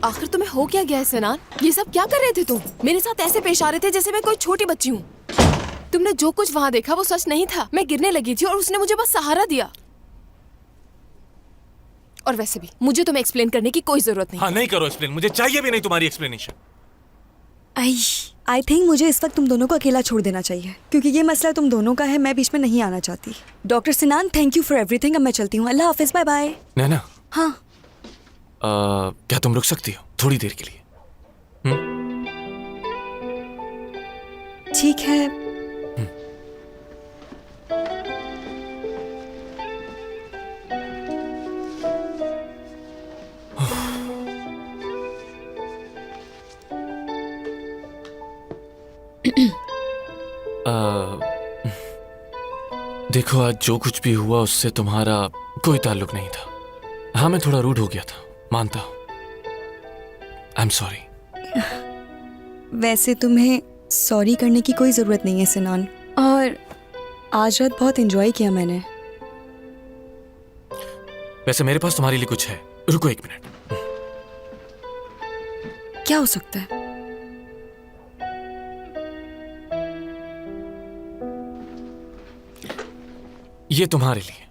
आखिर तुम्हें हो क्या गया है सनान? ये सब क्या कर रहे थे तुम? मेरे साथ ऐसे पेश आ रहे थे जैसे मैं कोई छोटी बच्ची हूँ। तुमने जो कुछ वहाँ देखा वो सच नहीं था। मैं गिरने लगी थी और उसने मुझे बस सहारा दिया। और वैसे भी मुझे तुम्हें एक्सप्लेन करने की कोई जरूरत नहीं। हाँ, नहीं करो एक्सप्लेन, मुझे चाहिए भी नहीं तुम्हारी एक्सप्लेनेशन। आई थिंक मुझे इस वक्त तुम दोनों को अकेला छोड़ देना चाहिए, क्योंकि ये मसला तुम दोनों का है। मैं बीच में नहीं आना चाहती। Doctor Sinan, thank you for everything. अब मैं चलती हूँ। अल्लाह हाफिज, बाय बाय। नैना, हाँ क्या तुम रुक सकती हो थोड़ी देर के लिए? ठीक है। देखो, आज जो कुछ भी हुआ उससे तुम्हारा कोई ताल्लुक नहीं था। हाँ, मैं थोड़ा रूड हो गया था, मानता हूँ। आई एम सॉरी। वैसे तुम्हें सॉरी करने की कोई ज़रूरत नहीं है सिनान। और आज रात बहुत एंजॉय किया मैंने। वैसे मेरे पास तुम्हारे लिए कुछ है। रुको एक मिनट। क्या हो सकता है? ये तुम्हारे लिए।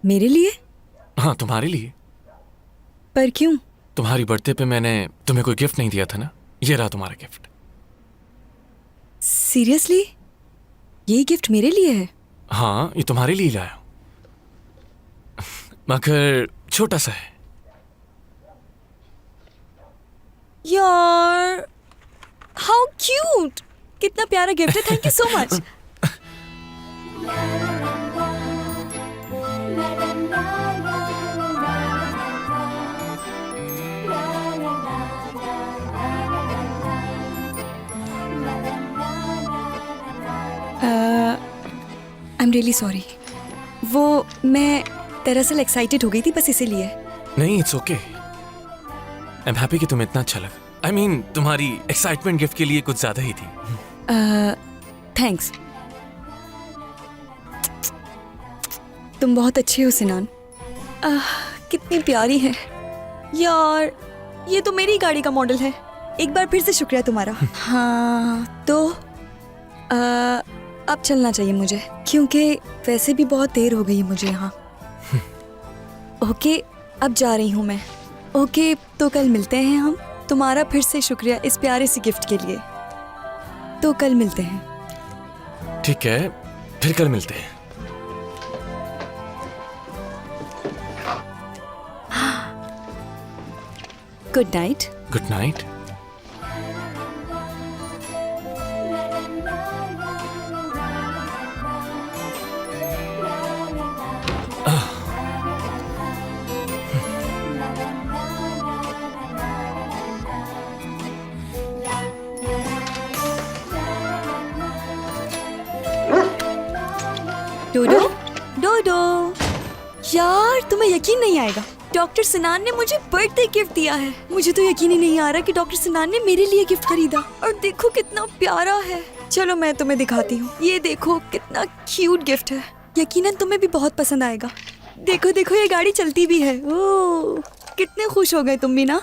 मेरे लिए? हाँ, तुम्हारे लिए। पर क्यों? तुम्हारी बर्थडे पे मैंने तुम्हें कोई गिफ्ट नहीं दिया था ना, ये रहा तुम्हारा गिफ्ट। सीरियसली? ये गिफ्ट मेरे लिए है? हाँ, ये तुम्हारे लिए लाया हूं, मगर छोटा सा है। यार, हाउ क्यूट! कितना प्यारा गिफ्ट है। Thank you so much. I am really sorry. वो मैं दरअसल एक्साइटेड हो गई थी, बस इसीलिए। नहीं, it's okay. I am happy कि तुम्हें इतना अच्छा लगा। आई मीन, तुम्हारी एक्साइटमेंट गिफ्ट के लिए कुछ ज्यादा ही थी। थैंक्स। तुम बहुत अच्छे हो सिनान। कितनी प्यारी है यार। ये तो मेरी गाड़ी का मॉडल है। एक बार फिर से शुक्रिया तुम्हारा। हाँ तो अब चलना चाहिए मुझे, क्योंकि वैसे भी बहुत देर हो गई है मुझे यहाँ। ओके, अब जा रही हूँ मैं। ओके, तो कल मिलते हैं हम। तुम्हारा फिर से शुक्रिया इस प्यारे सी गिफ्ट के लिए। तो कल मिलते हैं। ठीक है, फिर कल मिलते हैं। Good night. Good night. डोडो, डोडो, यार तुम्हें यकीन नहीं आएगा, डॉक्टर सिनान ने मुझे बर्थडे गिफ्ट दिया है। मुझे तो यकीन ही नहीं आ रहा कि डॉक्टर सिनान ने मेरे लिए गिफ्ट खरीदा। और देखो कितना प्यारा है। चलो मैं तुम्हें दिखाती हूँ। ये देखो कितना क्यूट गिफ्ट है। यकीनन तुम्हें भी बहुत पसंद आएगा। देखो देखो, ये गाड़ी चलती भी है। ओह, कितने खुश हो गए तुम भी ना।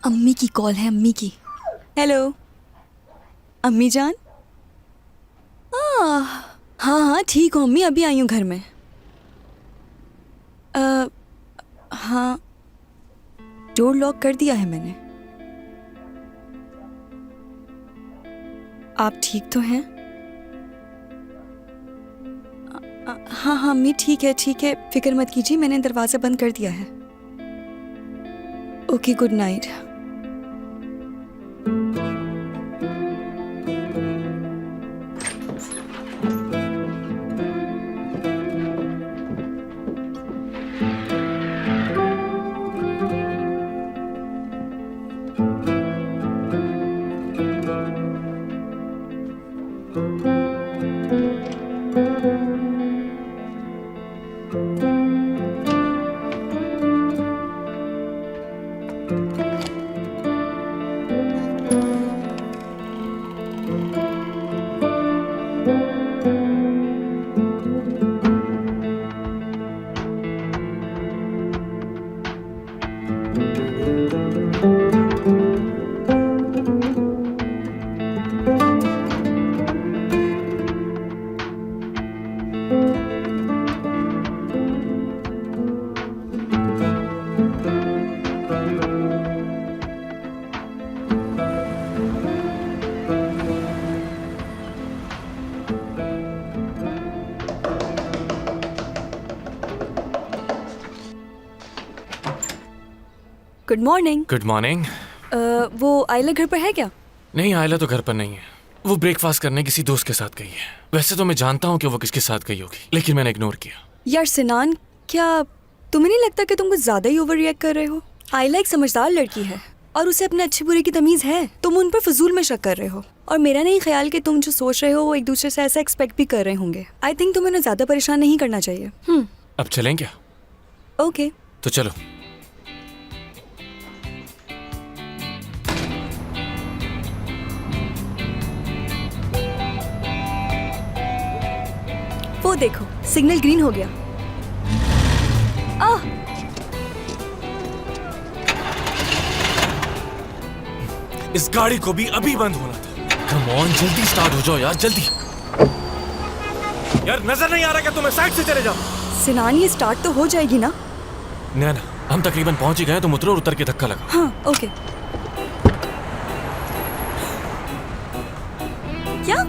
अम्मी की कॉल है, अम्मी की। हेलो अम्मी जान। हाँ हाँ ठीक हूँ अम्मी, अभी आई हूँ घर में। हाँ, डोर लॉक कर दिया है मैंने। आप ठीक तो हैं? हाँ हाँ अम्मी, ठीक है ठीक है, फिक्र मत कीजिए, मैंने दरवाज़ा बंद कर दिया है। Okay, good night. Good morning. Good morning. वो आइला घर पर है क्या? नहीं, आयला तो घर पर नहीं है। वो ब्रेकफास्ट करने किसी दोस्त के साथ गई है। वैसे तो मैं जानता हूँ कि वो किसके साथ गई होगी, लेकिन मैंने इग्नोर किया। यार सिनान, क्या तुम्हें नहीं लगता कि तुम कुछ ज्यादा ही ओवर रिएक्ट कर रहे हो? आइला एक समझदार लड़की है और उसे अपने अच्छे बुरे की तमीज है। तुम उन पर फजूल में शक कर रहे हो और मेरा नहीं ख्याल कि तुम जो सोच रहे हो वो एक दूसरे से ऐसा एक्सपेक्ट भी कर रहे होंगे। आई थिंक तुम्हें ना ज्यादा परेशान नहीं करना चाहिए। अब चलें क्या? ओके। तो चलो। वो देखो, सिग्नल ग्रीन हो गया। इस गाड़ी को भी अभी बंद होना था। कम ऑन, जल्दी स्टार्ट हो जाओ यार, जल्दी। यार नजर नहीं आ रहा क्या तुम्हें? साइड से चले जाओ। सिनान, ये स्टार्ट तो हो जाएगी ना? ना, हम तकरीबन पहुंच ही गए। तुम उतरो और उतर के धक्का लगा। हाँ, ओके। क्या?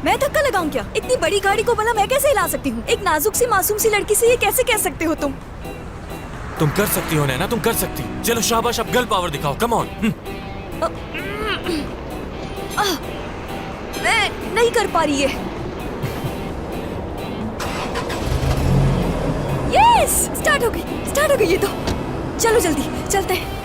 मैं धक्का लगाऊं क्या? इतनी बड़ी गाड़ी को भला मैं कैसे हिला सकती हूँ? एक नाजुक सी मासूम सी लड़की से ये कैसे कह सकते हो तुम? तुम कर सकती हो नैना, तुम कर सकती। चलो शाबाश, अब गर्ल पावर दिखाओ। Come on. मैं नहीं कर पा रही है। यस, स्टार्ट हो गई ये तो। चलो जल्दी चलते हैं।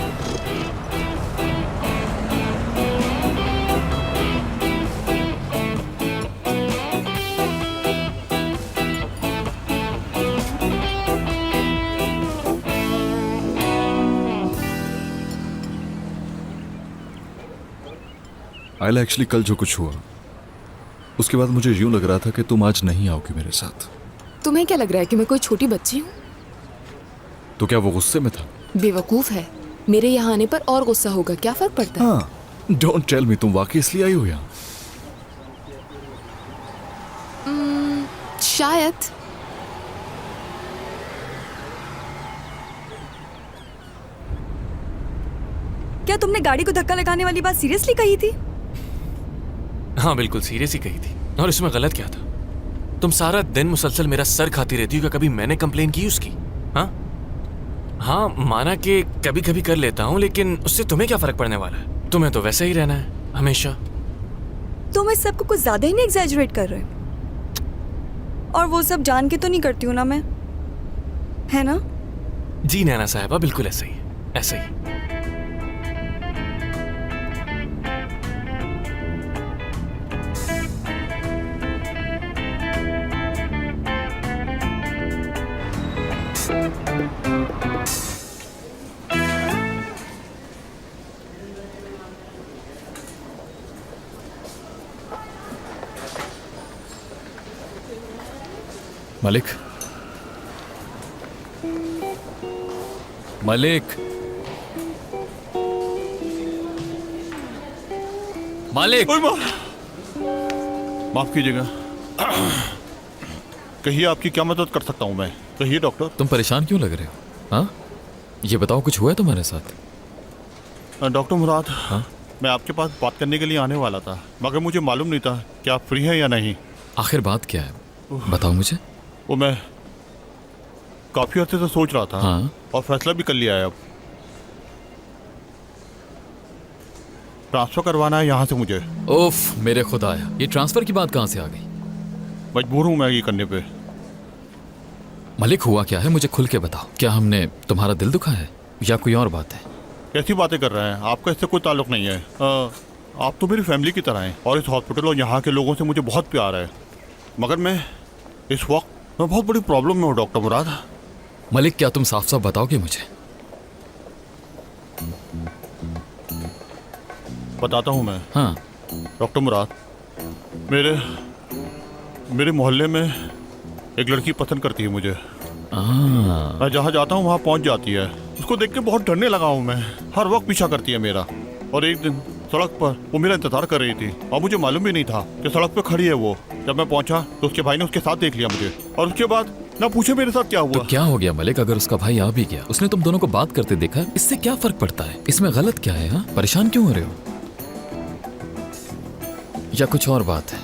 आयला, एक्चुअली कल जो कुछ हुआ उसके बाद मुझे यूं लग रहा था कि तुम आज नहीं आओगी मेरे साथ। तुम्हें क्या लग रहा है कि मैं कोई छोटी बच्ची हूँ? तो क्या वो गुस्से में था? बेवकूफ है। मेरे यहाँ आने पर और गुस्सा होगा, क्या फर्क पड़ता है? हाँ, डोंट टेल मी, तुम वाकई इसलिए आई हो यहाँ? शायद। क्या तुमने गाड़ी को धक्का लगाने वाली बात सीरियसली कही थी? हाँ बिल्कुल सीरियस ही कही थी। और इसमें गलत क्या था? तुम सारा दिन मुसलसल मेरा सर खाती रहती हो। क्या कभी मैंने कंप्लेन की उसकी? हाँ, माना कि कभी कभी कर लेता हूँ, लेकिन उससे तुम्हें क्या फर्क पड़ने वाला है? तुम्हें तो वैसे ही रहना है हमेशा। तुम इस सब को कुछ ज्यादा ही नहीं एग्जैजरेट कर रहे हो? और वो सब जान के तो नहीं करती हूँ ना मैं, है ना? जी नैना साहिबा, बिल्कुल ऐसे ही, ऐसे ही। मलिक, मलिक, मालिक। माफ कीजिएगा। कहिए, आपकी क्या मदद कर सकता हूँ मैं? कहिए डॉक्टर। तुम परेशान क्यों लग रहे हो? हाँ, ये बताओ, कुछ हुआ है तुम्हारे साथ? डॉक्टर मुराद, हाँ? मैं आपके पास बात करने के लिए आने वाला था, मगर मुझे मालूम नहीं था कि आप फ्री हैं या नहीं। आखिर बात क्या है, बताओ मुझे। वो मैं काफी अर्से से सोच रहा था। हाँ? और फैसला भी कर लिया है। अब ट्रांसफर करवाना है यहाँ से मुझे। ओफ मेरे खुदाया, ये ट्रांसफर की बात कहाँ से आ गई? मजबूर हूँ मैं ये करने पे। मलिक, हुआ क्या है, मुझे खुल के बताओ। क्या हमने तुम्हारा दिल दुखा है या कोई और बात है? कैसी बातें कर रहे हैं? आपका इससे कोई ताल्लुक नहीं है। आप तो मेरी फैमिली की तरह हैं और इस हॉस्पिटल और यहाँ के लोगों से मुझे बहुत प्यार है। मगर मैं इस वक्त बहुत बड़ी प्रॉब्लम में हूँ डॉक्टर मुराद। मलिक, क्या तुम साफ साफ बताओगे मुझे? बताता हूँ मैं। हाँ। डॉक्टर मुराद, मेरे मोहल्ले में एक लड़की पसंद करती है मुझे। मैं जहाँ जाता हूँ वहाँ पहुँच जाती है। उसको देख के बहुत डरने लगा हूँ मैं। हर वक्त पीछा करती है मेरा। और एक दिन सड़क पर वो मेरा इंतजार कर रही थी और मुझे मालूम भी नहीं था कि सड़क पर खड़ी है वो। जब मैं पहुंचा तो उसके भाई ने उसके साथ देख लिया मुझे, और उसके बाद ना पूछे मेरे साथ क्या हुआ। तो क्या हो गया मलिक? अगर उसका भाई आ भी गया, उसने तुम दोनों को बात करते देखा, इससे क्या फर्क पड़ता है? इसमें गलत क्या है? हाँ, परेशान क्यों हो रहे हो? या कुछ और बात है?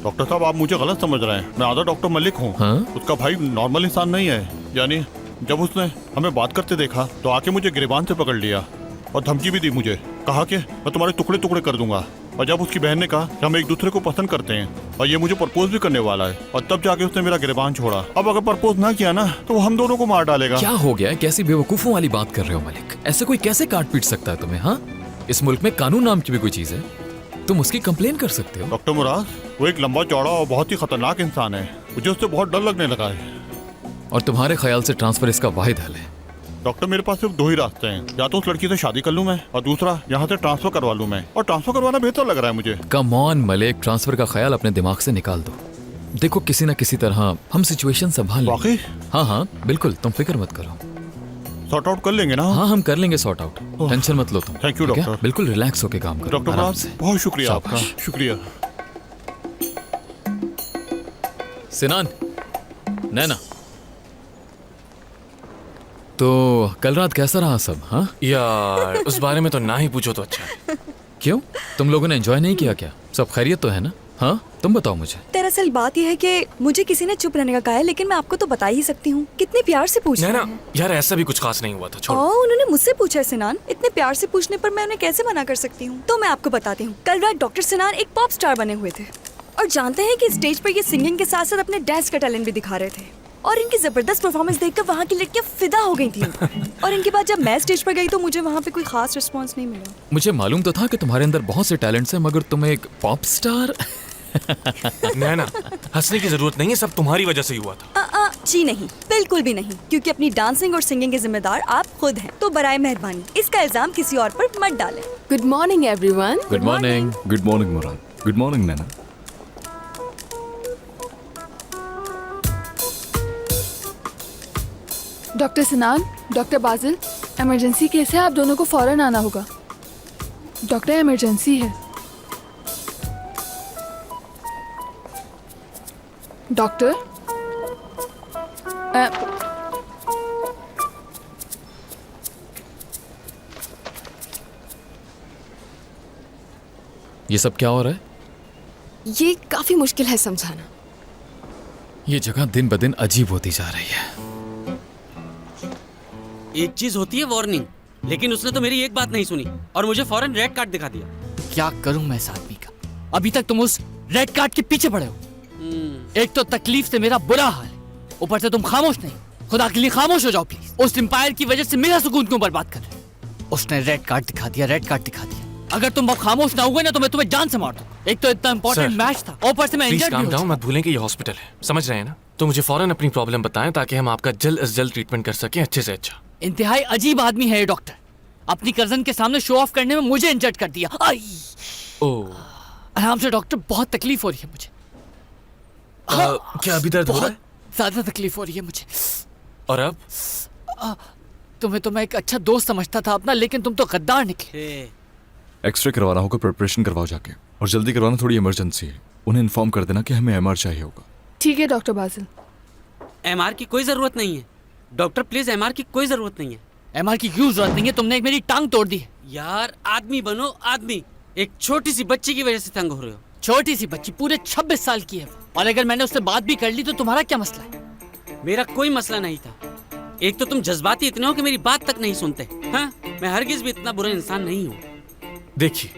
डॉक्टर साहब, आप मुझे गलत समझ रहे हैं। मैं आधा डॉक्टर मलिक हूँ। हाँ? उसका भाई नॉर्मल इंसान नहीं है। यानी जब उसने हमें बात करते देखा तो आके मुझे गिरेबान से पकड़ लिया और धमकी भी दी मुझे, कहा कि मैं तुम्हारे टुकड़े टुकड़े कर दूंगा। और जब उसकी बहन ने कहा कि हम एक दूसरे को पसंद करते हैं और ये मुझे प्रपोज भी करने वाला है, और तब जाके उसने मेरा गिरेबान छोड़ा। अब अगर प्रपोज ना किया ना तो वो हम दोनों को मार डालेगा। क्या हो गया है? कैसी बेवकूफों वाली बात कर रहे हो मलिक? ऐसे कोई कैसे काट पीट सकता है तुम्हें? हाँ, इस मुल्क में कानून नाम की भी कोई चीज है? तुम उसकी कंप्लेन कर सकते हो। डॉक्टर मुराद, वो एक लंबा चौड़ा और बहुत ही खतरनाक इंसान है। मुझे उससे बहुत डर लगने लगा है। और तुम्हारे ख्याल से ट्रांसफर इसका वाहिद हल है? डॉक्टर, मेरे पास सिर्फ दो ही रास्ते हैं, या तो उस लड़की से शादी कर लूं मैं, और दूसरा यहाँ से ट्रांसफर करवा लूं मैं। और ट्रांसफर करवाना बेहतर लग रहा है मुझे। कम ऑन मलिक, ट्रांसफर का ख्याल अपने दिमाग से निकाल दो। देखो, किसी ना किसी तरह हम सिचुएशन संभाल वाकई? लेंगे। हाँ हाँ बिल्कुल, तुम फिक्र मत करो। सॉर्ट आउट कर लेंगे ना? हाँ, हम कर लेंगे सॉर्ट आउट। टेंशन मत लो तुम। Thank you, ठीक है? डॉक्टर। बिल्कुल रिलैक्स होके काम करो। डॉक्टर आराम मुराद, से। बहुत शुक्रिया आपका। शाबाश। शुक्रिया। सिनान, नैना, तो कल रात कैसा रहा सब? हाँ, यार उस बारे में तो ना ही पूछो तो अच्छा है। क्यों? तुम लोगों ने एंजॉय नहीं किया क्या? सब खैरियत तो है ना? हाँ, तुम बताओ मुझे। दरअसल बात यह है कि मुझे किसी ने चुप रहने का कहा है, लेकिन मैं आपको तो बता ही सकती हूँ। कितने प्यार से पूछ ना रहे ना हैं। यार, ऐसा भी कुछ खास नहीं हुआ था, छोड़ो। उन्होंने मुझसे पूछा है सिनान। इतने प्यार से पूछने पर मैं उन्हें कैसे मना कर सकती हूँ? तो मैं आपको बताती हूँ। कल रात डॉक्टर सिनान एक पॉप स्टार बने हुए थे, और जानते हैं कि स्टेज पर ये सिंगिंग के साथ साथ अपने डांस का टैलेंट भी दिखा रहे थे। और इनकी जबरदस्त परफॉर्मेंस देखकर वहाँ की लड़कियाँ फिदा हो गई थी इन पर। और इनके बाद जब मैं स्टेज पर गई तो मुझे वहाँ पे कोई खास रिस्पॉन्स नहीं मिला। मुझे मालूम तो था कि तुम्हारे अंदर बहुत से टैलेंट्स हैं, मगर तुम एक पॉप स्टार। ना ना, हंसने की जरूरत नहीं है, सब तुम्हारी वजह से ही हुआ था। जी नहीं, बिल्कुल भी नहीं, क्योंकि अपनी डांसिंग और सिंगिंग के जिम्मेदार आप खुद हैं। तो बराए मेहरबानी इसका इल्जाम किसी और पर मत डालें। Good morning everyone. Good morning. Good morning Murad. Good morning Naina. Doctor सिनान, doctor Bajil, emergency case है, आप दोनों को फौरन आना होगा। डॉक्टर, इमरजेंसी है। डॉक्टर, ये सब क्या हो रहा है? ये काफी मुश्किल है समझाना। ये जगह दिन ब दिन अजीब होती जा रही है। एक चीज होती है वार्निंग, लेकिन उसने तो मेरी एक बात नहीं सुनी और मुझे फौरन रेड कार्ड दिखा दिया। क्या करूं मैं इस आदमी का? अभी तक तुम उस रेड कार्ड के पीछे पड़े हो। एक तो तकलीफ से मेरा बुरा हाल है, ऊपर से तुम खामोश नहीं। खुदा के लिए खामोश हो जाओ प्लीज। उस एम्पायर की वजह से मेरा सुकून क्यों बर्बाद कर रहे हो? उसने रेड कार्ड दिखा दिया, रेड कार्ड दिखा दिया। अगर तुम अब खामोश ना हुए ना तो मैं तुम्हें जान से मार दूं। एक तो इतना इंपॉर्टेंट सर, मैच था, ऊपर से मैं प्लीज इंजर्ड काम भी डाउन, हो मत भूलें कि ये हॉस्पिटल है, समझ रहे हैं ना? तो मुझे फौरन अपनी प्रॉब्लम बताएं ताकि हम आपका जल्द से जल्द ट्रीटमेंट कर सकें, अच्छे से अच्छा। इंतहाई अजीब आदमी है ये डॉक्टर। अपनी कजन के सामने शो ऑफ करने में मुझे इंजर्ड कर दिया। आई ओह, आराम से डॉक्टर, बहुत तकलीफ हो रही है मुझे। क्या अभी दर्द हो रहा है? ज्यादा तकलीफ हो रही है मुझे। और अब? तुम्हें तो मैं एक अच्छा दोस्त समझता था अपना, लेकिन तुम तो गद्दार निकले। एक्सरे करवाना होगा, प्रिपरेशन करवाओ जाके, और जल्दी करवाना, थोड़ी इमरजेंसी है। उन्हें इन्फॉर्म कर देना कि हमें एमआर चाहिए होगा। ठीक है डॉक्टर बाजिल। एमआर की कोई जरूरत नहीं है डॉक्टर, प्लीज एमआर की कोई जरूरत नहीं है। एमआर की क्यों जरूरत नहीं है? तुमने एक मेरी टांग तोड़ दी है। यार आदमी बनो आदमी, एक छोटी सी बच्ची की वजह से तंग हो रहे हो। छोटी सी बच्ची, पूरे 26 साल की है वो। और अगर मैंने उससे बात भी कर ली तो तुम्हारा क्या मसला है? मेरा कोई मसला नहीं था। एक तो तुम जज्बाती इतने हो कि मेरी बात तक नहीं सुनते। हाँ, मैं हरगिज भी इतना बुरा इंसान नहीं हूँ। देखिए,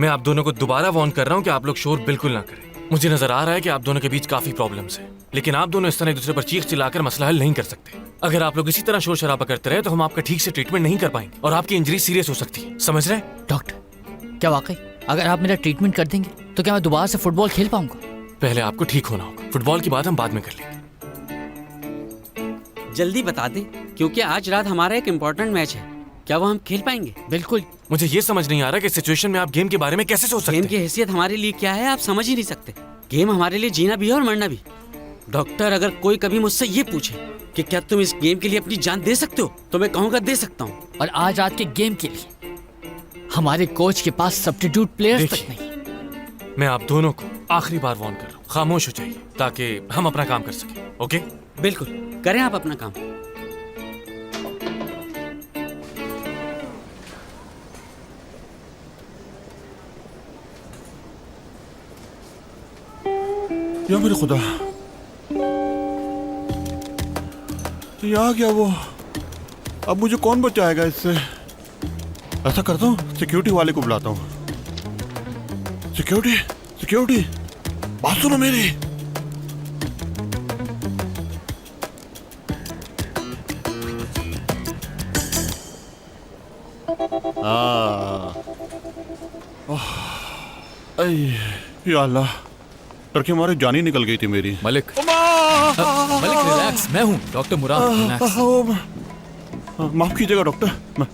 मैं आप दोनों को दोबारा वार्न कर रहा हूँ कि आप लोग शोर बिल्कुल ना करें। मुझे नजर आ रहा है कि आप दोनों के बीच काफी प्रॉब्लम्स हैं, लेकिन आप दोनों इस तरह एक दूसरे पर चीख चिल्लाकर मसला हल नहीं कर सकते। अगर आप लोग इसी तरह शोर शराबा करते रहे तो हम आपका ठीक से ट्रीटमेंट नहीं कर पाएंगे और आपकी इंजरी सीरियस हो सकती है, समझ रहे हैं? डॉक्टर, क्या वाकई अगर आप मेरा ट्रीटमेंट कर देंगे तो क्या मैं दोबारा से फुटबॉल खेल पाऊंगा? पहले आपको ठीक होना होगा, फुटबॉल की बात हम बाद में कर लेंगे। जल्दी बता दें, क्योंकि आज रात हमारा एक इम्पोर्टेंट मैच है। क्या वो हम खेल पाएंगे? बिल्कुल। मुझे ये समझ नहीं आ रहा कि इस सिचुएशन में आप गेम के बारे में कैसे सोच सकते गेम हैं? की हैसियत हमारे लिए क्या है आप समझ ही नहीं सकते। गेम हमारे लिए जीना भी है और मरना भी। डॉक्टर, अगर कोई कभी मुझसे ये पूछे कि क्या तुम इस गेम के लिए अपनी जान दे सकते हो तो मैं कहूँगा दे सकता हूँ। और आज रात के गेम के लिए हमारे कोच के पास सब्स्टिट्यूट प्लेयर्स तक नहीं। मैं आप दोनों को आखिरी बार वार्न कर रहा हूँ, खामोश हो जाइए ताकि हम अपना काम कर सकें। ओके? बिल्कुल, करें आप अपना काम। या मेरे खुदा, ये आ गया वो। अब मुझे कौन बचाएगा इससे? ऐसा करता हूँ, सिक्योरिटी वाले को बुलाता हूँ। सिक्योरिटी, सिक्योरिटी, बात सुनो मेरी। या अल्लाह, लड़की हमारे जान ही निकल गई थी मेरी। मलिक मलिक रिलैक्स, मैं हूँ डॉक्टर मुराद, रिलैक्स। माफ कीजिएगा डॉक्टर,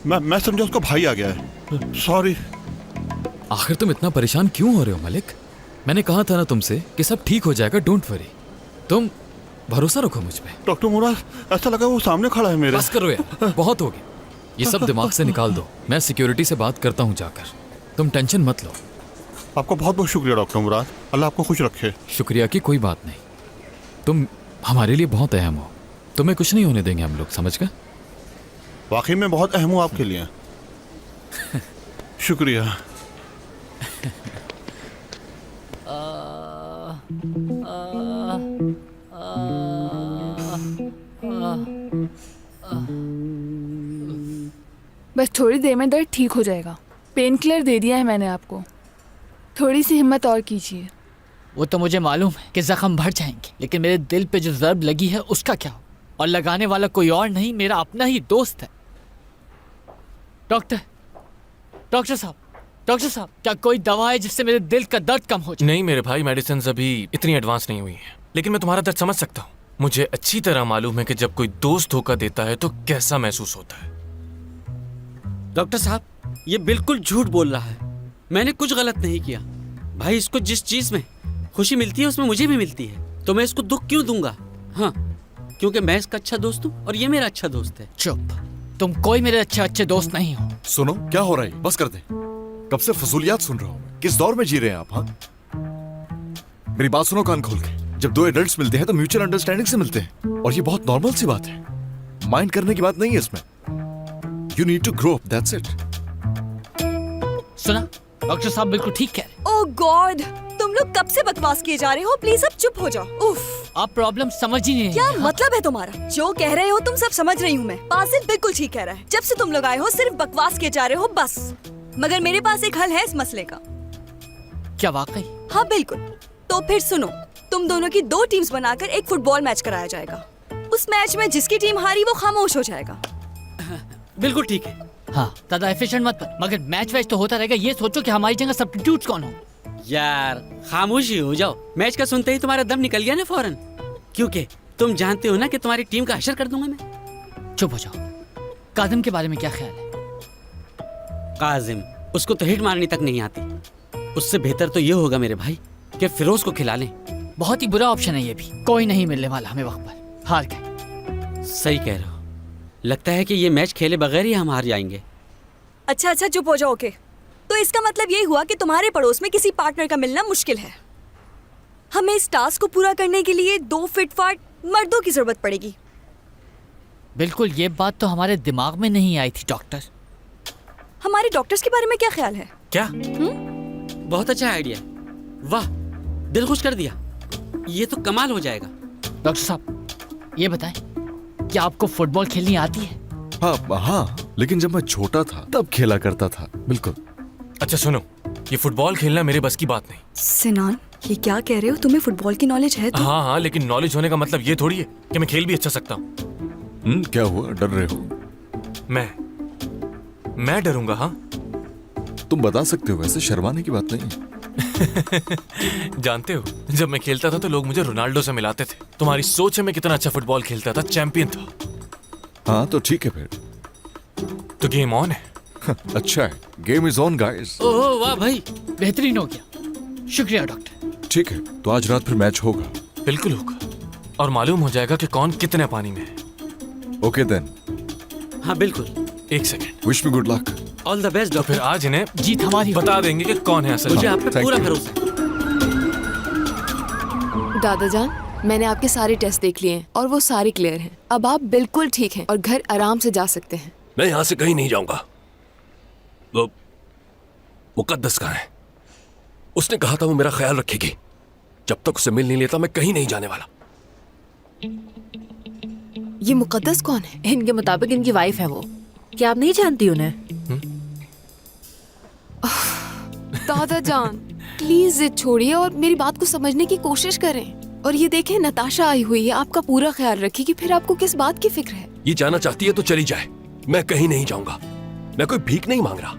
मैं समझा उसका भाई आ गया है। सॉरी। आखिर तुम इतना परेशान क्यों हो रहे हो मलिक? मैंने कहा था ना तुमसे कि सब ठीक हो जाएगा, डोंट वरी। तुम भरोसा रखो मुझ पे। डॉक्टर मुराद, ऐसा लगा वो सामने खड़ा है मेरे। बस करो यार, बहुत हो गया। ये सब दिमाग से निकाल दो, मैं सिक्योरिटी से बात करता हूँ जाकर। तुम टेंशन मत लो। आपका बहुत बहुत शुक्रिया डॉक्टर मुराद, अल्लाह आपको खुश रखे। शुक्रिया की कोई बात नहीं, तुम हमारे लिए बहुत अहम हो। तुम्हें कुछ नहीं होने देंगे हम लोग, समझ गए? वाकई में बहुत अहम हूँ आपके लिए। शुक्रिया। बस थोड़ी देर में दर्द ठीक हो जाएगा। पेन किलर दे दिया है मैंने आपको, थोड़ी सी हिम्मत और कीजिए। वो तो मुझे मालूम है कि जख्म बढ़ जाएंगे, लेकिन मेरे दिल पे जो ज़र्ब लगी है उसका क्या हो? और लगाने वाला कोई और नहीं, मेरा अपना ही दोस्त है। डॉक्टर साहब, डॉक्टर साहब, क्या कोई दवा है जिससे मेरे दिल का दर्द कम हो जाए? नहीं मेरे भाई, मेडिसिन अभी इतनी एडवांस नहीं हुई है, लेकिन मैं तुम्हारा दर्द समझ सकता हूँ। मुझे अच्छी तरह मालूम है कि जब कोई दोस्त धोखा देता है तो कैसा महसूस होता है। डॉक्टर साहब, ये बिल्कुल झूठ बोल रहा है। मैंने कुछ गलत नहीं किया। भाई, इसको जिस चीज में खुशी मिलती है उसमें मुझे भी मिलती है, तो मैं इसको दुख क्यों दूंगा? हाँ, क्योंकि मैं इसका अच्छा दोस्त हूँ और ये मेरा अच्छा दोस्त है। चुप, तुम कोई मेरे अच्छे दोस्त नहीं हो। सुनो, क्या हो रहा है? बस कर दे। कब से फजूलियात सुन रहा हूँ। किस दौर में जी रहे हैं आप? हाँ, मेरी बात सुनो कान खोल के। जब दो एडल्ट्स मिलते हैं तो म्यूचुअल अंडरस्टैंडिंग से मिलते हैं, और ये बहुत नॉर्मल सी बात है। माइंड करने की बात नहीं है इसमें। You need to grow up, that's it. सुना, डॉक्टर साहब बिल्कुल ठीक कह रहे। ओह गॉड, तुम लोग कब से बकवास किए जा रहे हो? प्लीज अब चुप हो जाओ। उफ, आप प्रॉब्लम समझ ही नहीं क्या रहे। मतलब है तुम्हारा? जो कह रहे हो तुम सब समझ रही हूँ मैं। बासिल बिल्कुल ठीक कह रहा है। जब से तुम लोग आए हो सिर्फ बकवास किए जा रहे हो बस। मगर मेरे पास एक हल है इस मसले का। क्या वाकई? हाँ बिल्कुल। तो फिर सुनो, तुम दोनों की 2 टीम्स बनाकर एक फुटबॉल मैच कराया जाएगा। उस मैच में जिसकी टीम हारी वो खामोश हो जाएगा। बिल्कुल ठीक है। हाँ, ज्यादा एफिशिएंट मत बन, मगर मैच वैच तो होता रहेगा। ये सोचो कि हमारी जगह सब्स्टिट्यूट्स कौन हो। यार, खामोशी हो जाओ। मैच का सुनते ही तुम्हारा दम निकल गया ना फौरन, क्योंकि तुम जानते हो ना कि तुम्हारी टीम का हशर कर दूंगा मैं। चुप हो जाओ। कादिम के बारे में क्या ख्याल है? काजिम, उसको तो हिट मारनी तक नहीं आती। उससे बेहतर तो ये होगा मेरे भाई कि फिरोज को खिला लें। बहुत ही बुरा ऑप्शन है ये भी। कोई नहीं मिलने वाला हमें वक्त पर। हार गए। सही कह रहे हो। लगता है कि ये मैच खेले बगैर ही हम हार जाएंगे। अच्छा चुप हो जाओ। ओके, तो इसका मतलब ये हुआ कि तुम्हारे पड़ोस में किसी पार्टनर का मिलना मुश्किल है। हमें इस टास्क को पूरा करने के लिए 2 फिटफाट मर्दों की जरूरत पड़ेगी। बिल्कुल, ये बात तो हमारे दिमाग में नहीं आई थी डॉक्टर। हमारे डॉक्टर्स के बारे में क्या ख्याल है? क्या? बहुत अच्छा आइडिया। वाह, दिल खुश कर दिया। ये तो कमाल हो जाएगा। डॉक्टर साहब, ये बताएं कि आपको फुटबॉल खेलनी आती है? हाँ, लेकिन जब मैं छोटा था तब खेला करता था। बिल्कुल। अच्छा सुनो, ये फुटबॉल खेलना मेरे बस की बात नहीं। सिनान, ये क्या कह रहे हो? तुम्हें फुटबॉल की नॉलेज है तो? हाँ, लेकिन नॉलेज होने का मतलब ये थोड़ी है कि मैं खेल भी अच्छा सकता हूँ। क्या हुआ? डर रहे हो? मैं डरूंगा? हाँ, तुम बता सकते हो, वैसे शर्माने की बात नहीं है। जानते हो, जब मैं खेलता था तो लोग मुझे रोनाल्डो से मिलाते थे। तुम्हारी सोच है मैं कितना अच्छा फुटबॉल खेलता था, चैंपियन था। हाँ तो ठीक है फिर। तो गेम ऑन है। अच्छा है, गेम इज ऑन गाइस। ओह वाह भाई, बेहतरीन हो गया। शुक्रिया डॉक्टर। ठीक है, तो आज रात फिर मैच होगा। बिल्कुल होगा, और मालूम हो जाएगा कि कौन कितने पानी में है। Okay then. हाँ बिल्कुल। एक second. Wish me good luck. All the best तो डॉक्टर। फिर आज इन्हें जीत हमारी हो। बता देंगे कि कौन है असल। मुझे आप पे Thank पूरा you. भरोसा है। दादाजान, मैंने आपके सारे टेस्ट देख लिए हैं और वो सारे क्लियर हैं। अब आप बिल्कुल ठीक हैं और घर आराम से जा सकते हैं। मैं यहाँ से कहीं नहीं जाऊंगा। वो मुकद्दस कहाँ है? उसने कहा था वो मेरा ख्याल रखेगी। जब तक उसे मिल नहीं लेता मैं कहीं नहीं जाने वाला। ये मुकद्दस कौन है? इनके मुताबिक इनकी वाइफ है वो। क्या आप नहीं जानती उन्हें? दादा जान प्लीज जिद छोड़िए और मेरी बात को समझने की कोशिश करें। और ये देखें, नताशा आई हुई है, आपका पूरा ख्याल रखेगी। फिर आपको किस बात की फिक्र है? ये जाना चाहती है तो चली जाए, मैं कहीं नहीं जाऊंगा। मैं कोई भीख नहीं मांग रहा।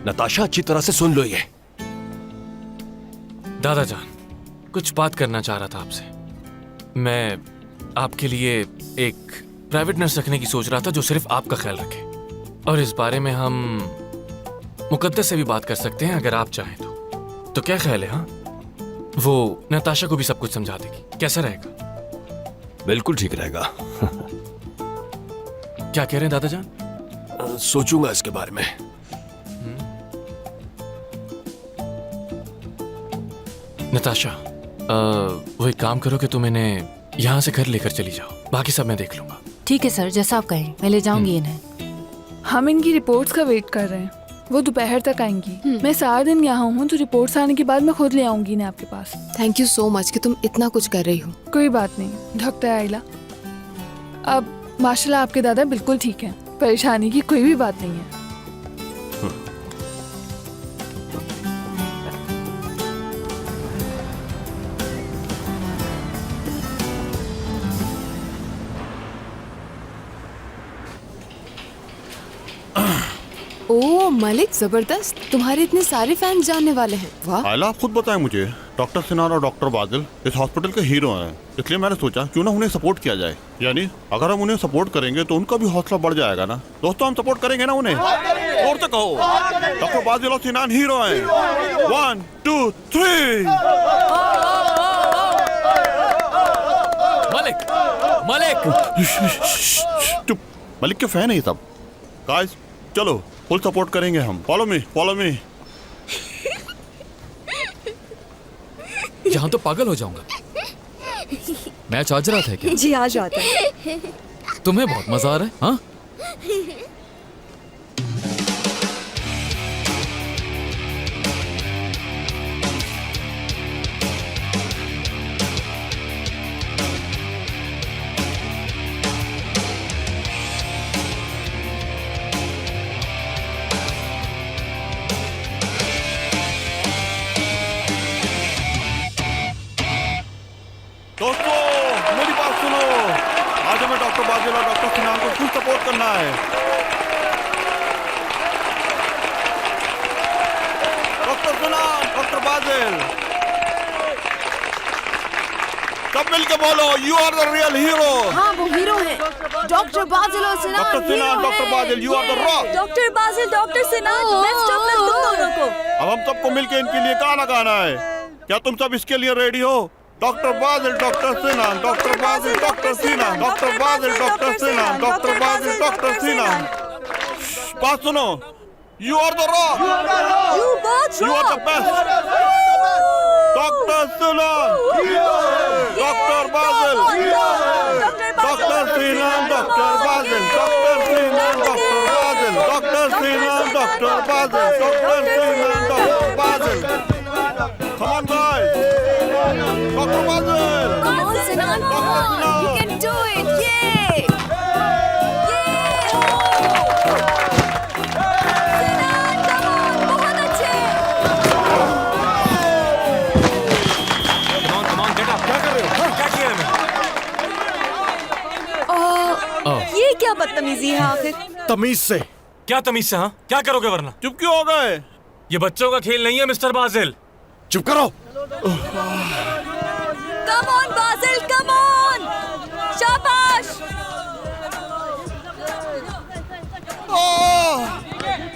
नताशा अच्छी तरह से सुन लो ये। दादा जान, कुछ बात करना चाह रहा था आपसे। मैं आपके लिए एक प्राइवेट नर्स रखने की सोच रहा था जो सिर्फ आपका ख्याल रखे। और इस बारे में हम मुकद्दस से भी बात कर सकते हैं अगर आप चाहें तो क्या ख्याल है? हाँ, वो नताशा को भी सब कुछ समझा देगी। कैसा रहेगा? बिल्कुल ठीक रहेगा। क्या कह रहे हैं दादा जान? सोचूंगा इसके बारे में। नताशा, वो एक काम करो कि तुम इन्हें यहाँ से घर लेकर चली जाओ, बाकी सब मैं देख लूंगा। ठीक है सर, जैसा आप कहें, मैं ले जाऊंगी इन्हें। हम इनकी रिपोर्ट्स का वेट कर रहे हैं, वो दोपहर तक आएंगी। मैं सारा दिन यहाँ हूँ, तो रिपोर्ट्स आने के बाद मैं खुद ले आऊंगी इन्हें आपके पास। थैंक यू सो मच कि तुम इतना कुछ कर रही हो। कोई बात नहीं डॉक्टर आइला, अब माशाल्लाह आपके दादा बिल्कुल ठीक हैं, परेशानी की कोई भी बात नहीं है। ओ मलिक, जबरदस्त, तुम्हारे इतने सारे फैंस जानने वाले हैं। वाह। आयला, आप खुद बताएं मुझे। डॉक्टर सिनान और डॉक्टर बादल इस हॉस्पिटल के हीरो हैं, इसलिए मैंने सोचा क्यों ना उन्हें सपोर्ट किया जाए। यानी अगर हम उन्हें सपोर्ट करेंगे तो उनका भी हौसला बढ़ जाएगा ना। दोस्तों, हम सपोर्ट करेंगे ना उन्हें? और तो कहो, डॉक्टर बादल और सिनान हीरो हैं। 1 2 3। मलिक, मलिक, चुप। मलिक के फैन है ये सब। गाइस, चलो फुल सपोर्ट करेंगे हम। Follow me, follow me. यहाँ तो पागल हो जाऊंगा। मैच आज रात है क्या? जी आ जाता है। तुम्हें बहुत मजा आ रहा है? हाँ, दोस्तों, मेरी बात सुनो। आज हमें डॉक्टर बादल और डॉक्टर सिनान को फुल सपोर्ट करना है। डॉक्टर सिनान, डॉक्टर बादल, सब मिलके बोलो, you are the real hero. हाँ, वो हीरो हैं। डॉक्टर बादल और Sinan doctor सिनान, doctor Badal, you are the rock. Doctor Bajil, doctor Sinan, best of luck तुम दोनों को। अब हम सबको मिलके इनके लिए गाना गाना है। क्या तुम सब इसके लिए रेडी हो? Doctor Badal, doctor सिनान, doctor Badal, doctor सिनान, doctor Badal, doctor सिनान, doctor Badal, doctor Sinan. बात सुनो, you are the rock, you are the best. Doctor सिनान, doctor Badal, doctor सिनान, doctor Badal, doctor सिनान, doctor Badal, doctor सिनान, doctor Badal, doctor सिनान, doctor Badal. Come on, guys. Dr. Basil. Come on, Sinan, come on. You can do it. Yay! सिनान, come on, बहुत अच्छे। क्या कर रहे हो? क्या किया है? ये क्या बदतमीजी है आखिर? तमीज से। क्या तमीज से? हाँ, क्या करोगे वरना? चुप क्यों हो गए? ये बच्चों का खेल नहीं है मिस्टर बाजिल। चुप करो। कम ऑन बाजिल, कम ऑन, शाबाश।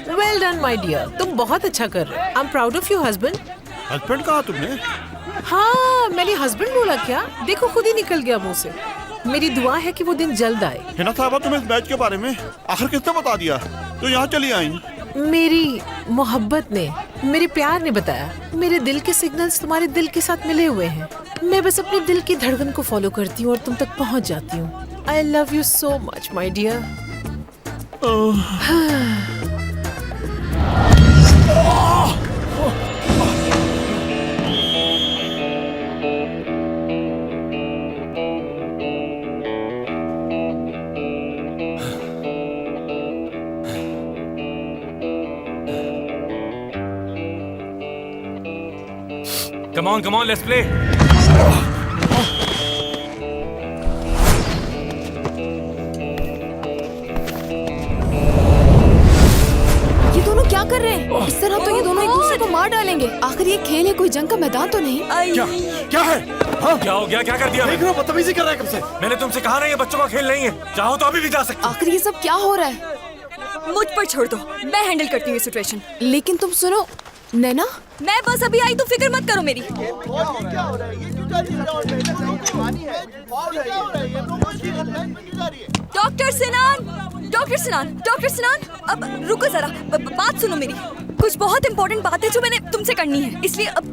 वेल डन माय डियर, तुम बहुत अच्छा कर रहे हो। I am proud of you husband. Husband कहा तुमने? हाँ, मैंने हस्बैंड बोला क्या? देखो खुद ही निकल गया मुंह से। मेरी दुआ है कि वो दिन जल्द आए। हिना साहबा, तुम्हें इस मैच के बारे में आखिर किसने बता दिया? तो यहाँ चली आई। मेरी मोहब्बत ने, मेरे प्यार ने बताया। मेरे दिल के सिग्नल्स तुम्हारे दिल के साथ मिले हुए हैं। मैं बस अपने दिल की धड़कन को फॉलो करती हूँ और तुम तक पहुँच जाती हूँ। I love you so much my dear. Come on, let's play. ये दोनों क्या कर रहे हैं? इस तरह तो ये दोनों एक दूसरे को मार डालेंगे। आखिर ये खेल है, कोई जंग का मैदान तो नहीं? क्या है? हाँ? क्या हो गया? क्या कर दिया? देख रहे हो बदतमीजी कर रहा है कब से। मैंने तुमसे कहा ना ये बच्चों का खेल नहीं है। चाहो तो अभी भी जा सकते। आखिर ये सब क्या हो रहा है? मुझ पर छोड़ दो, मैं हैंडल करती हूँ ये सिचुएशन। लेकिन तुम सुनो नैना, मैं बस अभी आई, तो फिक्र मत करो मेरी। डॉक्टर सिनान, अब रुको जरा, बात सुनो मेरी। कुछ बहुत इंपॉर्टेंट बात है जो मैंने तुमसे करनी है, इसलिए अब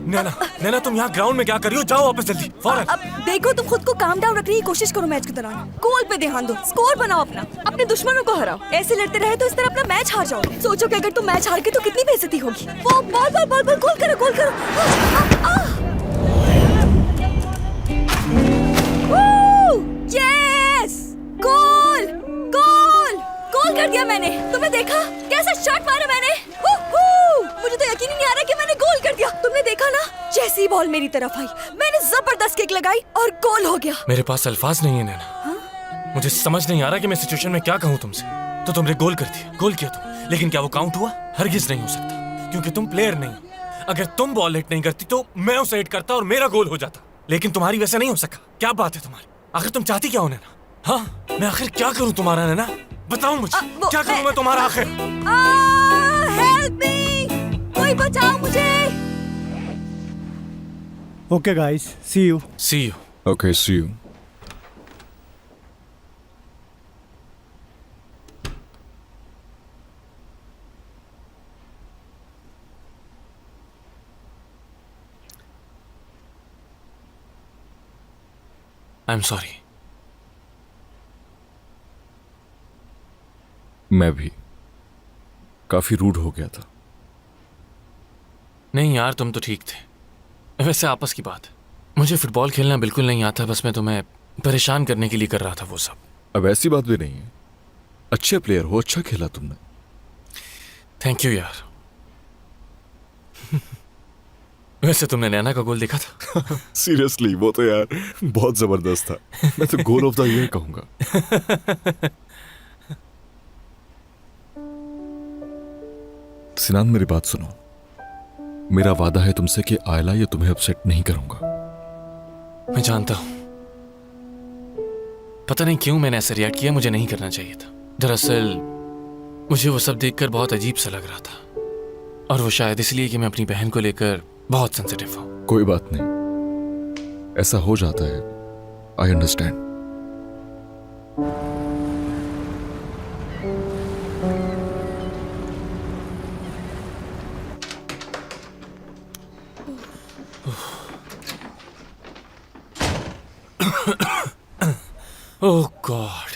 नैना तुम यहाँ ग्राउंड में क्या कर रही हो? जाओ वापस जल्दी, फौरन। अब देखो, तुम खुद को काम डाउन रखने की कोशिश करो मैच के दौरान। गोल पे ध्यान दो, स्कोर बनाओ अपना, अपने दुश्मनों को हराओ। ऐसे लड़ते रहे तो इस तरह अपना मैच हार जाओगे। सोचो कि अगर तुम मैच हार गए तो कितनी बेइज्जती होगी। वो बॉल गोल करो। यस, गोल कर दिया मैंने। तुमने देखा कैसा शॉट मारा मैंने? मुझे तो यकीन ही नहीं आ रहा कि मैंने गोल कर दिया। तुमने देखा ना, जैसे ही बॉल मेरी तरफ आई मैंने जबरदस्त किक लगाई और गोल हो गया। मेरे पास अल्फाज नहीं है नैना। मुझे समझ नहीं आ रहा कि मैं सिचुएशन में क्या कहूँ तुमसे। तो तुमने गोल कर दिया, गोल किया तुम, लेकिन क्या वो काउंट हुआ? हरगिज नहीं हो सकता, क्योंकि तुम प्लेयर नहीं हो। अगर तुम बॉल हिट नहीं करती तो मैं उसे हिट करता और मेरा गोल हो जाता, लेकिन तुम्हारी वैसा नहीं हो सका। क्या बात है तुम्हारी? आखिर तुम चाहती क्या हो नैना? हाँ, मैं आखिर क्या करूँ तुम्हारा नैना? बताओ मुझे, क्या करूँ मैं तुम्हारा आखिर? हेल्प मी, कोई बचाओ मुझे। Okay guys, see you. Okay, see you. I am sorry. मैं भी काफी रूड हो गया था। नहीं यार, तुम तो ठीक थे। वैसे आपस की बात है, मुझे फुटबॉल खेलना बिल्कुल नहीं आता। बस मैं तुम्हें परेशान करने के लिए कर रहा था वो सब। अब ऐसी बात भी नहीं है, अच्छे प्लेयर हो, अच्छा खेला तुमने। थैंक यू यार। वैसे तुमने नैना का गोल देखा था? सीरियसली, वो तो यार बहुत जबरदस्त था। मैं तो गोल ऑफ द ईयर कहूंगा। सिनान, मेरी बात सुनो। मेरा वादा है तुमसे कि आयला ये तुम्हें अपसेट नहीं करूंगा। मैं जानता हूं, पता नहीं क्यों मैंने ऐसे रिएक्ट किया। मुझे नहीं करना चाहिए था। दरअसल मुझे वो सब देखकर बहुत अजीब सा लग रहा था, और वो शायद इसलिए कि मैं अपनी बहन को लेकर बहुत सेंसिटिव हूं। कोई बात नहीं, ऐसा हो जाता है। I understand. ओह गॉड,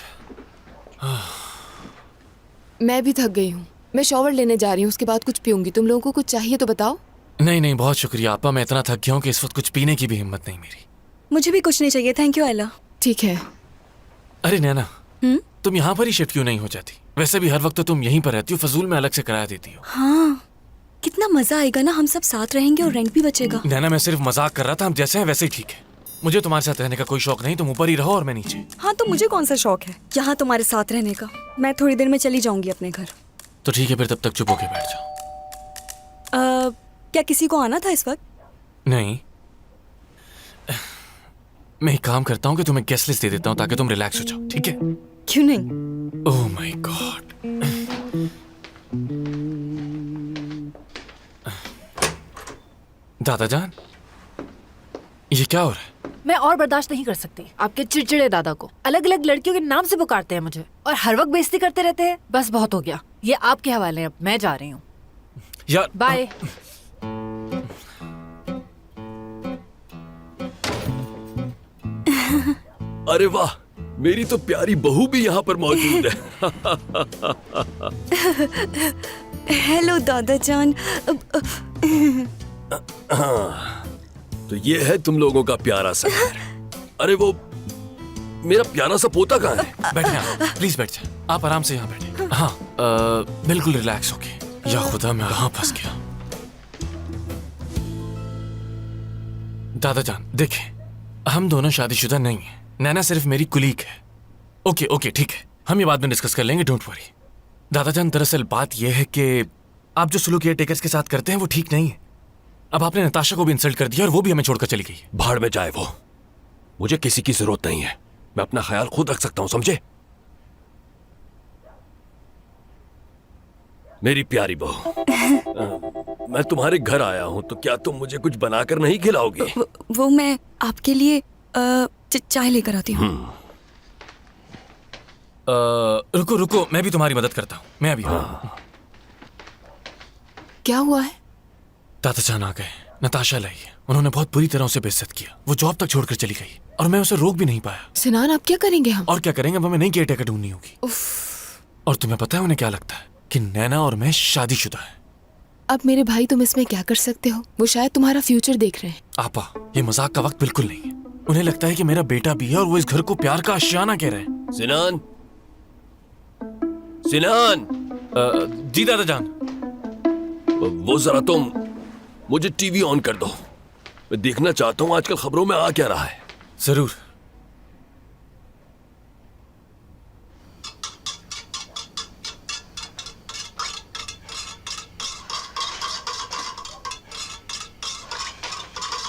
मैं भी थक गई हूँ। मैं शॉवर लेने जा रही हूँ, उसके बाद कुछ पीऊंगी। तुम लोगों को कुछ चाहिए तो बताओ। नहीं, बहुत शुक्रिया आपा। मैं इतना थक गया हूँ कि इस वक्त कुछ पीने की भी हिम्मत नहीं मेरी। मुझे भी कुछ नहीं चाहिए, थैंक यू आयला। ठीक है। अरे नैना, तुम यहाँ पर ही शिफ्ट क्यों नहीं हो जाती? वैसे भी हर वक्त तो तुम यहीं पर रहती हो, फजूल में अलग से किराया देती हो। हाँ, कितना मजा आएगा ना, हम सब साथ रहेंगे और रेंट भी बचेगा। नैना, मैं सिर्फ मजाक कर रहा था। हम जैसे हैं वैसे ही ठीक है। मुझे तुम्हारे साथ रहने का कोई शौक नहीं। तुम ऊपर ही रहो और मैं नीचे। हाँ, तो मुझे कौन सा शौक है यहाँ तुम्हारे साथ रहने का। मैं थोड़ी देर में चली जाऊंगी अपने घर। तो ठीक है, फिर तब तक चुप होके बैठ जाओ। क्या किसी को आना था इस वक्त? नहीं, मैं एक काम करता हूँ कि तुम्हें गेस्ट लिस्ट दे देता हूँ ताकि तुम रिलैक्स हो जाओ, ठीक है? क्यों नहीं? Oh my God. दादा जान, ये क्या हो रहा है? मैं और बर्दाश्त नहीं कर सकती आपके चिड़चिड़े दादा को। अलग अलग लड़कियों के नाम से पुकारते हैं मुझे और हर वक्त बेइज्जती करते रहते हैं। बस बहुत हो गया, ये आपके हवाले। अब मैं जा रही हूँ, यार। बाय। अरे वाह, मेरी तो प्यारी बहू भी यहाँ पर मौजूद है। हेलो दादा जान। तो ये है तुम लोगों का प्यारा सा घर। अरे वो मेरा प्यारा सा पोता कहाँ है? बैठे आप, प्लीज बैठ जाए। आप आराम से यहाँ बैठे। हाँ, बिल्कुल रिलैक्स होके। या खुदा, मैं कहाँ फंस गया। दादा जान देखें, हम दोनों शादीशुदा नहीं हैं। नैना सिर्फ मेरी कुलीग है। ओके ओके ठीक है, हम ये बाद में डिस्कस कर लेंगे, डोंट वरी। दादा जान दरअसल बात यह है कि आप जो सलूक केयरटेकर्स के साथ करते हैं वो ठीक नहीं है। अब आपने नताशा को भी इंसल्ट कर दिया और वो भी हमें छोड़कर चली गई। भाड़ में जाए वो, मुझे किसी की जरूरत नहीं है। मैं अपना ख्याल खुद रख सकता हूं, समझे? मेरी प्यारी बहू, मैं तुम्हारे घर आया हूं तो क्या तुम मुझे कुछ बनाकर नहीं खिलाओगी? वो मैं आपके लिए चाय लेकर आती हूँ। रुको रुको, मैं भी तुम्हारी मदद करता हूँ, मैं अभी क्या हुआ है? दादा जान आ गए, नताशा लाई है। उन्होंने बहुत बुरी तरह से बेइज्जत किया। वो जॉब तक छोड़कर चली गई और मैं उसे रोक भी नहीं पाया। सिनान अब क्या करेंगे हम? और क्या करेंगे, अब हमें नई केयरटेकर ढूंढनी होगी। और तुम्हें पता है उन्हें क्या लगता है कि नैना और मैं शादीशुदा है। अब मेरे भाई तुम इसमें क्या कर सकते हो? वो शायद तुम्हारा फ्यूचर देख रहे हैं। आपा, ये मजाक का वक्त बिल्कुल नहीं है। उन्हें लगता है कि मेरा बेटा भी है और वो इस घर को प्यार का आशियाना कह रहे हैं। सिनान, सिनान। जी दादा जान। वो जरा तुम मुझे टीवी ऑन कर दो, मैं देखना चाहता हूं आजकल खबरों में आ क्या रहा है। जरूर।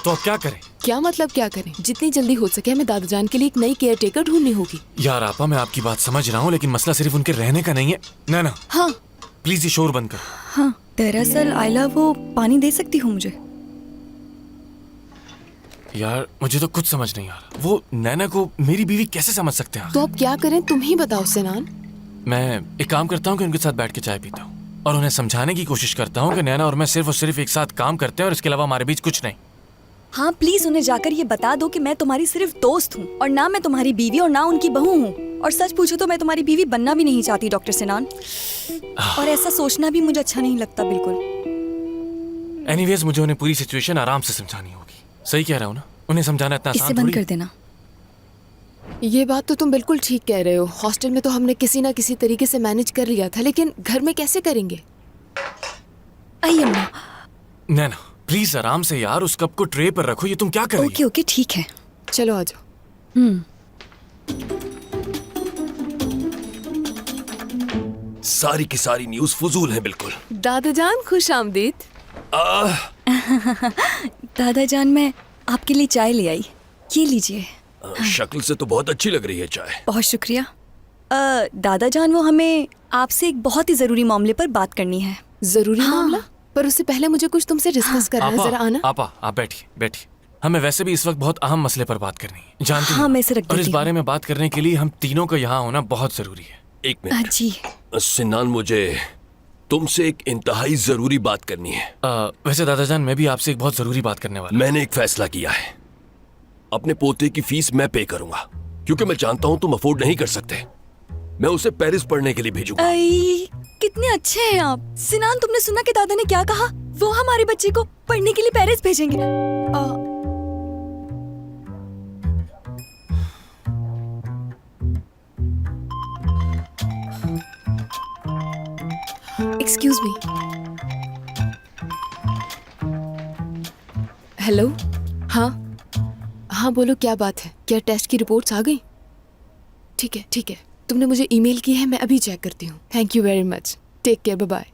तो अब क्या करें? क्या मतलब क्या करें? जितनी जल्दी हो सके हमें दादा जान के लिए एक नई केयरटेकर ढूंढनी होगी। यार आपा, मैं आपकी बात समझ रहा हूँ, लेकिन मसला सिर्फ उनके रहने का नहीं है। नैना, हाँ प्लीज ये शोर बंद कर। हाँ, दरअसल आयला वो पानी दे सकती हो मुझे? यार मुझे तो कुछ समझ नहीं आ रहा, वो नैना को मेरी बीवी कैसे समझ सकते हैं? तो अब क्या करें, तुम ही बताओ सिनान। मैं एक काम करता हूँ कि उनके साथ बैठ के चाय पीता हूँ और उन्हें समझाने की कोशिश करता हूँ कि नैना और मैं सिर्फ एक साथ काम करते हैं और इसके अलावा हमारे बीच कुछ नहीं। हाँ प्लीज उन्हें जाकर ये बता दो कि मैं तुम्हारी सिर्फ दोस्त हूँ और ना मैं तुम्हारी बीवी और ना उनकी बहू हूँ। और सच पूछो तो मैं तुम्हारी बीवी बनना भी नहीं चाहती डॉक्टर सिनान, और ऐसा सोचना भी मुझे अच्छा नहीं लगता बिल्कुल। एनीवेज, मुझे उन्हें पूरी सिचुएशन आराम से समझानी होगी। सही कह रहा हूँ ना? उन्हें समझाना इतना इसे आसान बंद थोड़ी कर है। देना। ये बात तो तुम बिल्कुल ठीक कह रहे हो। हॉस्टल में तो हमने किसी ना किसी तरीके से मैनेज कर लिया था, लेकिन घर में कैसे करेंगे? आइए अम्मा। नैना प्लीज आराम से यार, उस कप को ट्रे पर रखो। ये तुम क्या कर रही हो? ओके ओके ठीक है। चलो आ जाओ। सारी की सारी न्यूज़ फजूल है बिल्कुल। दादा जान खुश आमदीद। दादा जान, मैं आपके लिए चाय ले आई, ये लीजिए। शक्ल से तो बहुत अच्छी लग रही है चाय। बहुत शुक्रिया। दादा जान, वो हमें आपसे एक बहुत ही जरूरी मामले पर बात करनी है। जरूरी मामला? पर उससे पहले मुझे कुछ तुमसे डिस्कस करना है। जरा आना। आपा आप बैठिए बैठिए। हमें वैसे भी इस वक्त बहुत अहम मसले पर बात करनी है, जानती हाँ, हो? मैं इसे रख और इस देती बारे में बात करने के लिए हम तीनों का यहाँ होना बहुत जरूरी है। एक मिनट जी। सिनान, मुझे तुमसे एक इंतहाई जरूरी बात करनी है। वैसे दादा जान, मैं भी आपसे एक बहुत जरूरी बात करने वाला। मैंने एक फैसला किया है, अपने पोते की फीस मैं पे करूंगा, क्योंकि मैं जानता हूं तुम अफोर्ड नहीं कर सकते। मैं उसे पेरिस पढ़ने के लिए भेजूंगा। कितने अच्छे हैं आप। सिनान, तुमने सुना कि दादा ने क्या कहा? वो हमारे बच्चे को पढ़ने के लिए पेरिस भेजेंगे। Excuse me. हेलो। हाँ हाँ बोलो, क्या बात है? क्या टेस्ट की रिपोर्ट्स आ गई? ठीक है ठीक है, तुमने मुझे ईमेल की है, मैं अभी चेक करती हूँ। Thank you very much. Take care, bye bye.